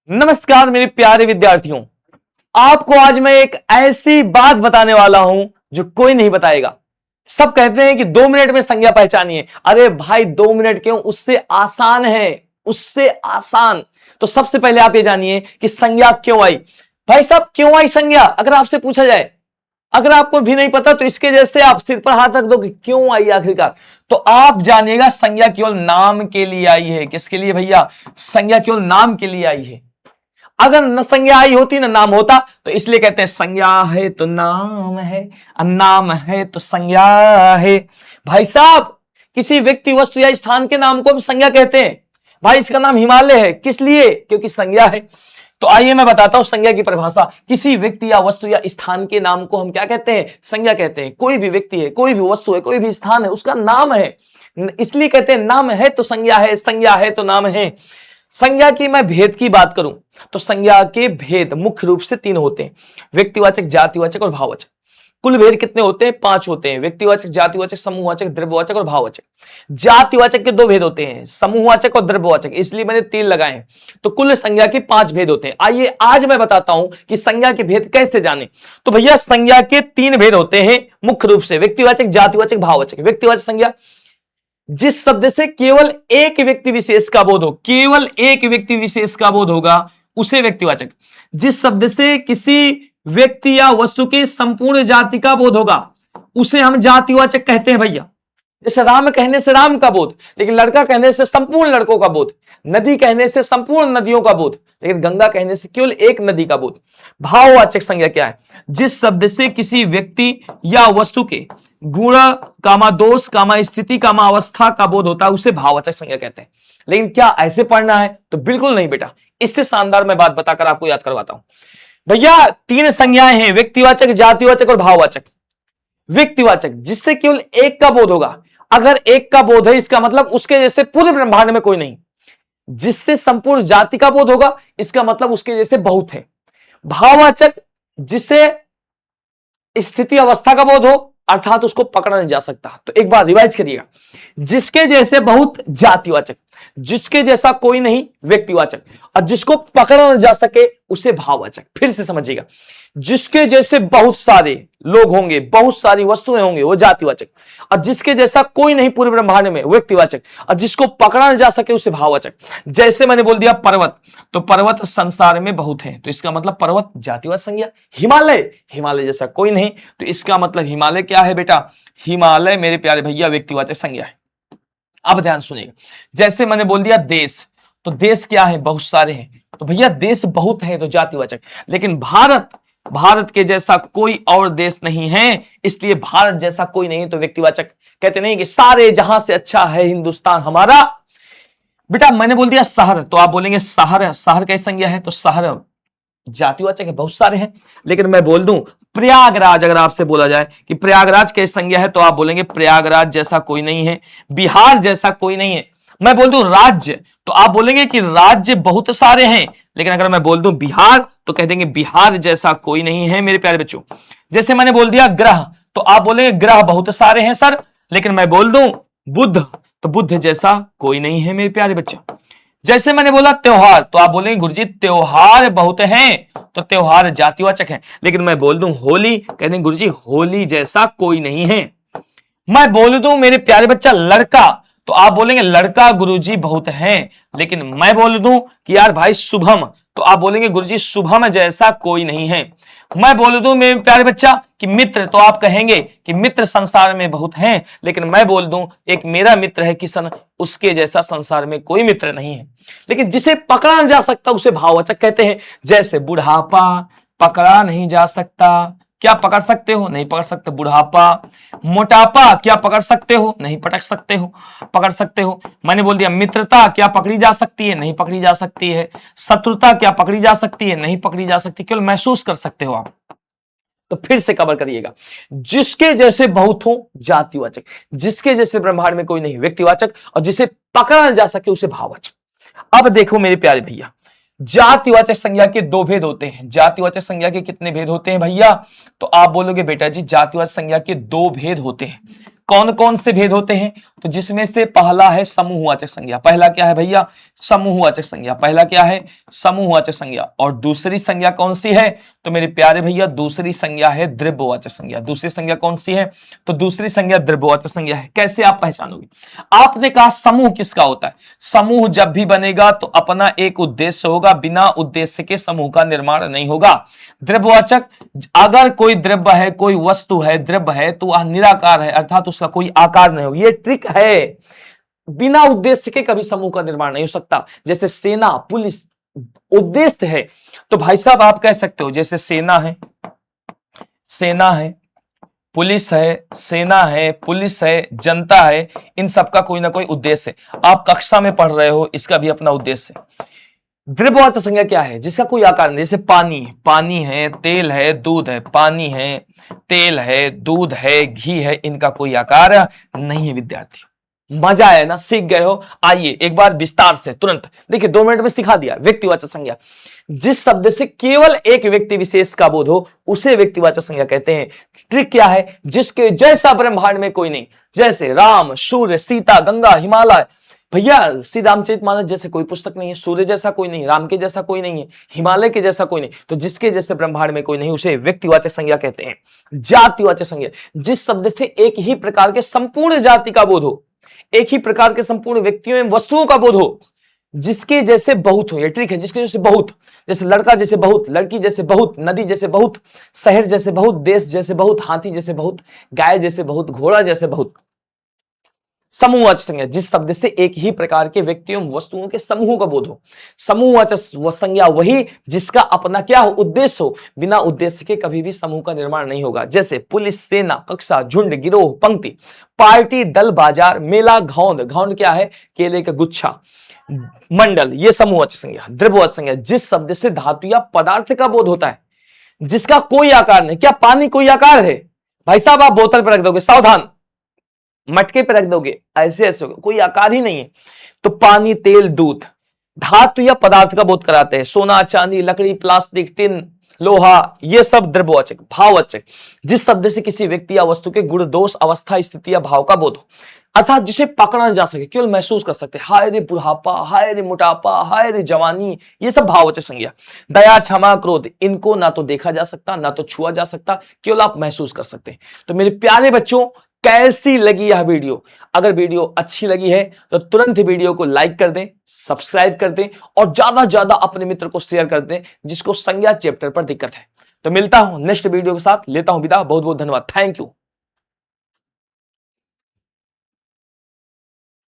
नमस्कार मेरे प्यारे विद्यार्थियों, आपको आज मैं एक ऐसी बात बताने वाला हूं जो कोई नहीं बताएगा। सब कहते हैं कि 2 मिनट में संज्ञा पहचानिए। अरे भाई 2 मिनट क्यों, उससे आसान है, उससे आसान। तो सबसे पहले आप ये जानिए कि संज्ञा क्यों आई। भाई साहब क्यों आई संज्ञा, अगर आपसे पूछा जाए, अगर आपको भी नहीं पता तो इसके जैसे आप सिर पर हाथ रख दो कि क्यों आई आखिरकार, तो आप जानिएगा संज्ञा केवल नाम के लिए आई है। किसके लिए भैया? संज्ञा केवल नाम के लिए आई है। अगर न संज्ञा आई होती ना नाम होता, तो इसलिए कहते हैं संज्ञा है तो नाम है, नाम है तो संज्ञा है। भाई साहब किसी व्यक्ति वस्तु या स्थान के नाम को हम संज्ञा कहते हैं। भाई इसका नाम हिमालय है, किस लिए? क्योंकि संज्ञा है। तो आइए मैं बताता हूं संज्ञा की परिभाषा। किसी व्यक्ति या वस्तु या स्थान के नाम को हम क्या कहते हैं? संज्ञा कहते हैं। कोई भी व्यक्ति है, कोई भी वस्तु है, कोई भी स्थान है, उसका नाम है, इसलिए कहते हैं नाम है तो संज्ञा है, संज्ञा है तो नाम है। संज्ञा की मैं भेद की बात करूं तो संज्ञा के भेद मुख्य रूप से 3 होते हैं: व्यक्तिवाचक, जातिवाचक और भाववाचक। कुल भेद कितने होते हैं? 5 होते हैं: व्यक्तिवाचक, जातिवाचक, समूहवाचक, द्रव्यवाचक और भाववाचक। जातिवाचक के 2 भेद होते हैं, समूहवाचक और द्रव्यवाचक, इसलिए मैंने 3 लगाए हैं। तो कुल संज्ञा के 5 भेद होते हैं। आइए आज मैं बताता हूं कि संज्ञा के भेद कैसे जाने। तो भैया संज्ञा के 3 भेद होते हैं मुख्य रूप से: व्यक्तिवाचक, जातिवाचक, भाववाचक। व्यक्तिवाचक संज्ञा जिस शब्द से केवल एक व्यक्ति विशेष का बोध हो, केवल एक व्यक्ति विशेष का बोध होगा उसे व्यक्तिवाचक। जिस शब्द से किसी व्यक्ति या वस्तु की संपूर्ण जाति का बोध होगा उसे हम जातिवाचक कहते हैं भैया। जैसे राम कहने से राम का बोध, लेकिन लड़का कहने से संपूर्ण लड़कों का बोध। नदी कहने से संपूर्ण नदियों का बोध, लेकिन गंगा कहने से केवल एक नदी का बोध। भाववाचक संज्ञा क्या है? जिस शब्द से किसी व्यक्ति या वस्तु के गुण, दोष, स्थिति, अवस्था का बोध होता है उसे भाववाचक संज्ञा कहते हैं। लेकिन क्या ऐसे पढ़ना है? तो बिल्कुल नहीं बेटा। इससे शानदार मैं बात बताकर आपको याद करवाता हूं। भैया 3 संज्ञाएं हैं: व्यक्तिवाचक, जातिवाचक और भाववाचक। व्यक्तिवाचक जिससे केवल एक का बोध होगा। अगर एक का बोध है इसका मतलब उसके जैसे पूरे ब्रह्मांड में कोई नहीं। जिससे संपूर्ण जाति का बोध होगा इसका मतलब उसके जैसे बहुत है। भाववाचक जिससे स्थिति, अवस्था का बोध हो, अर्थात उसको पकड़ा नहीं जा सकता। तो एक बार रिवाइज करिएगा: जिसके जैसे बहुत जातिवाचक, जिसके जैसा कोई नहीं व्यक्तिवाचक, और जिसको पकड़ा न जा सके उसे भाववाचक। फिर से समझिएगा: जिसके जैसे बहुत सारे लोग होंगे, बहुत सारी वस्तुएं होंगे, वो जातिवाचक, और जिसके जैसा कोई नहीं पूरे ब्रह्मांड में व्यक्तिवाचक, और जिसको पकड़ा न जा सके उसे भाववाचक। जैसे मैंने बोल दिया पर्वत, तो पर्वत संसार में बहुत है, तो इसका मतलब पर्वत जातिवाचक संज्ञा। हिमालय, हिमालय जैसा कोई नहीं, तो इसका मतलब हिमालय क्या है बेटा? हिमालय मेरे प्यारे भैया व्यक्तिवाचक संज्ञा है। अब ध्यान सुनिएगा, जैसे मैंने बोल दिया देश, तो देश क्या है? बहुत सारे हैं, तो भैया देश बहुत है तो जातिवाचक। लेकिन भारत, भारत के जैसा कोई और देश नहीं है, इसलिए भारत जैसा कोई नहीं तो व्यक्तिवाचक। कहते नहीं कि सारे जहां से अच्छा है हिंदुस्तान हमारा। बेटा मैंने बोल दिया शहर, तो आप बोलेंगे शहर, शहर कैसी संज्ञा है? तो शहर जातिवाचक है, बहुत सारे हैं। लेकिन मैं बोल दूं प्रयागराज, अगर आपसे बोला जाए कि प्रयागराज कैसी संज्ञा है, तो आप बोलेंगे प्रयागराज जैसा कोई नहीं है, बिहार जैसा कोई नहीं है। मैं बोल दूं राज्य, तो आप बोलेंगे कि राज्य बहुत सारे हैं। लेकिन अगर मैं बोल दूं बिहार, तो कह देंगे बिहार जैसा कोई नहीं है मेरे प्यारे बच्चों। जैसे मैंने बोल दिया ग्रह, तो आप बोलेंगे ग्रह बहुत सारे हैं सर। लेकिन मैं बोल दूं बुध, तो बुध जैसा कोई नहीं है मेरे प्यारे बच्चे। जैसे मैंने बोला त्योहार, तो आप बोलेंगे गुरुजी त्योहार बहुत हैं, तो त्योहार जातिवाचक है। लेकिन मैं बोल दूं होली, कहते हैं गुरुजी होली जैसा कोई नहीं है। मैं बोल दूं मेरे प्यारे बच्चा लड़का, तो आप बोलेंगे लड़का गुरुजी बहुत हैं। लेकिन मैं बोल दूं कि यार भाई शुभम, तो आप बोलेंगे गुरुजी शुभम जैसा कोई नहीं है। मैं बोल दूं मेरे प्यारे बच्चा कि मित्र, तो आप कहेंगे कि मित्र संसार में बहुत हैं। लेकिन मैं बोल दूं एक मेरा मित्र है किशन, उसके जैसा संसार में कोई मित्र नहीं है। लेकिन जिसे पकड़ा नहीं जा सकता उसे भाववाचक कहते हैं। जैसे बुढ़ापा पकड़ा नहीं जा सकता, क्या पकड़ सकते हो? नहीं पकड़ सकते बुढ़ापा। मोटापा क्या पकड़ सकते हो? नहीं पकड़ सकते हो, पकड़ सकते हो। मैंने बोल दिया मित्रता क्या पकड़ी जा सकती है? नहीं पकड़ी जा सकती है। शत्रुता क्या पकड़ी जा सकती है? नहीं पकड़ी जा सकती, केवल महसूस कर सकते हो आप। तो फिर से कवर करिएगा: जिसके जैसे बहुत हो जातिवाचक, जिसके जैसे ब्रह्मांड में कोई नहीं व्यक्तिवाचक, और जिसे पकड़ा न जा सके उसे भाववाचक। अब देखो मेरे प्यारे भैया, जातिवाचक संज्ञा के 2 भेद होते हैं। जातिवाचक संज्ञा के कितने भेद होते हैं भैया? तो आप बोलोगे बेटा जी जातिवाचक संज्ञा के 2 भेद होते हैं। कौन कौन से भेद होते हैं? तो जिसमें से पहला है समूहवाचक संज्ञा। पहला क्या है भैया? समूहवाचक संज्ञा। पहला क्या है? समूहवाचक संज्ञा। और दूसरी संज्ञा कौन सी है? तो मेरे प्यारे भैया दूसरी संज्ञा है द्रव्यवाचक संज्ञा। दूसरी संज्ञा कौन सी है? तो दूसरी संज्ञा द्रव्यवाचक संज्ञा है। कैसे आप पहचानोगे? आपने कहा समूह किसका होता है? समूह जब भी बनेगा तो अपना एक उद्देश्य होगा, बिना उद्देश्य के समूह का निर्माण नहीं होगा। द्रव्यवाचक, अगर कोई द्रव्य है, कोई वस्तु है, द्रव्य है, तो वह निराकार है, अर्थात उसका कोई आकार नहीं होगा। ये ट्रिक है। बिना उद्देश्य के कभी समूह का निर्माण नहीं हो सकता। जैसे सेना, पुलिस उद्देश्य है, तो भाई साहब आप कह सकते हो जैसे सेना है, सेना है, पुलिस है, सेना है, पुलिस है, जनता है, इन सबका कोई ना कोई उद्देश्य है। आप कक्षा में पढ़ रहे हो, इसका भी अपना उद्देश्य है। द्रव्यवाचक संज्ञा क्या है? जिसका कोई आकार नहीं। जैसे पानी, पानी है, तेल है, दूध है। पानी है, तेल है, दूध है, घी है, इनका कोई आकार नहीं है। विद्यार्थी मजा आया ना? सीख गए हो? आइए एक बार विस्तार से तुरंत देखिए, 2 मिनट में सिखा दिया। व्यक्तिवाचक संज्ञा, जिस शब्द से केवल एक व्यक्ति विशेष का बोध हो उसे व्यक्तिवाचक संज्ञा कहते हैं। ट्रिक क्या है? जिसके जैसा ब्रह्मांड में कोई नहीं। जैसे राम, सूर्य, सीता, गंगा, हिमालय। भैया श्री रामचरितमानस जैसे कोई पुस्तक नहीं है, सूर्य जैसा कोई नहीं, राम के जैसा कोई नहीं है, हिमालय के जैसा कोई नहीं, तो जिसके जैसे ब्रह्मांड में कोई नहीं उसे व्यक्तिवाचक संज्ञा कहते हैं। जातिवाचक संज्ञा, जिस शब्द से एक ही प्रकार के संपूर्ण जाति का बोध हो, एक ही प्रकार के संपूर्ण व्यक्तियों एवं वस्तुओं का बोध हो, जिसके जैसे बहुत हो। ये ट्रिक है, जिसके जैसे बहुत, जैसे लड़का जैसे बहुत, लड़की जैसे बहुत, नदी जैसे बहुत, शहर जैसे बहुत, देश जैसे बहुत, हाथी जैसे बहुत, गाय जैसे बहुत, घोड़ा जैसे बहुत। समूहवाचक संज्ञा, जिस शब्द से एक ही प्रकार के व्यक्तियों वस्तुओं के समूह का बोध हो। समूहवाचक संज्ञा वही जिसका अपना क्या हो? उद्देश्य हो। बिना उद्देश्य के कभी भी समूह का निर्माण नहीं होगा। जैसे पुलिस, सेना, कक्षा, झुंड, गिरोह, पंक्ति, पार्टी, दल, बाजार, मेला, घौंद। घौंद क्या है? केले का गुच्छा। मंडल, ये समूहवाचक संज्ञा। द्रव्यवाचक संज्ञा, जिस शब्द से धातु या पदार्थ का बोध होता है, जिसका कोई आकार नहीं। क्या पानी कोई आकार है? भाई साहब आप बोतल पर रख दोगे, सावधान, मटके पे रख दोगे, ऐसे ऐसे होगा, कोई आकार ही नहीं है। तो पानी, तेल, दूध धातु या पदार्थ का बोध कराते हैं। सोना, चांदी, लकड़ी, प्लास्टिक, टिन, लोहा, ये सब द्रव्यवाचक। भाववाचक, जिस शब्द से किसी व्यक्ति या वस्तु के गुण, दोष, अवस्था, स्थिति या भाव का बोध हो, अर्थात जिसे पकड़ा जा सके, केवल महसूस कर सकते। हाय रे बुढ़ापा, हाय रे मोटापा, हाय रे जवानी, ये सब भाववाचक संज्ञा। दया, क्षमा, क्रोध, इनको ना तो देखा जा सकता, ना तो छुआ जा सकता, केवल आप महसूस कर सकते हैं। तो मेरे प्यारे बच्चों, कैसी लगी यह वीडियो? अगर वीडियो अच्छी लगी है तो तुरंत ही वीडियो को लाइक कर दें, सब्सक्राइब कर दें और ज्यादा ज्यादा अपने मित्र को शेयर कर दें जिसको संज्ञा चैप्टर पर दिक्कत है। तो मिलता हूं नेक्स्ट वीडियो के साथ, लेता हूं विदा। बहुत बहुत धन्यवाद। Thank you.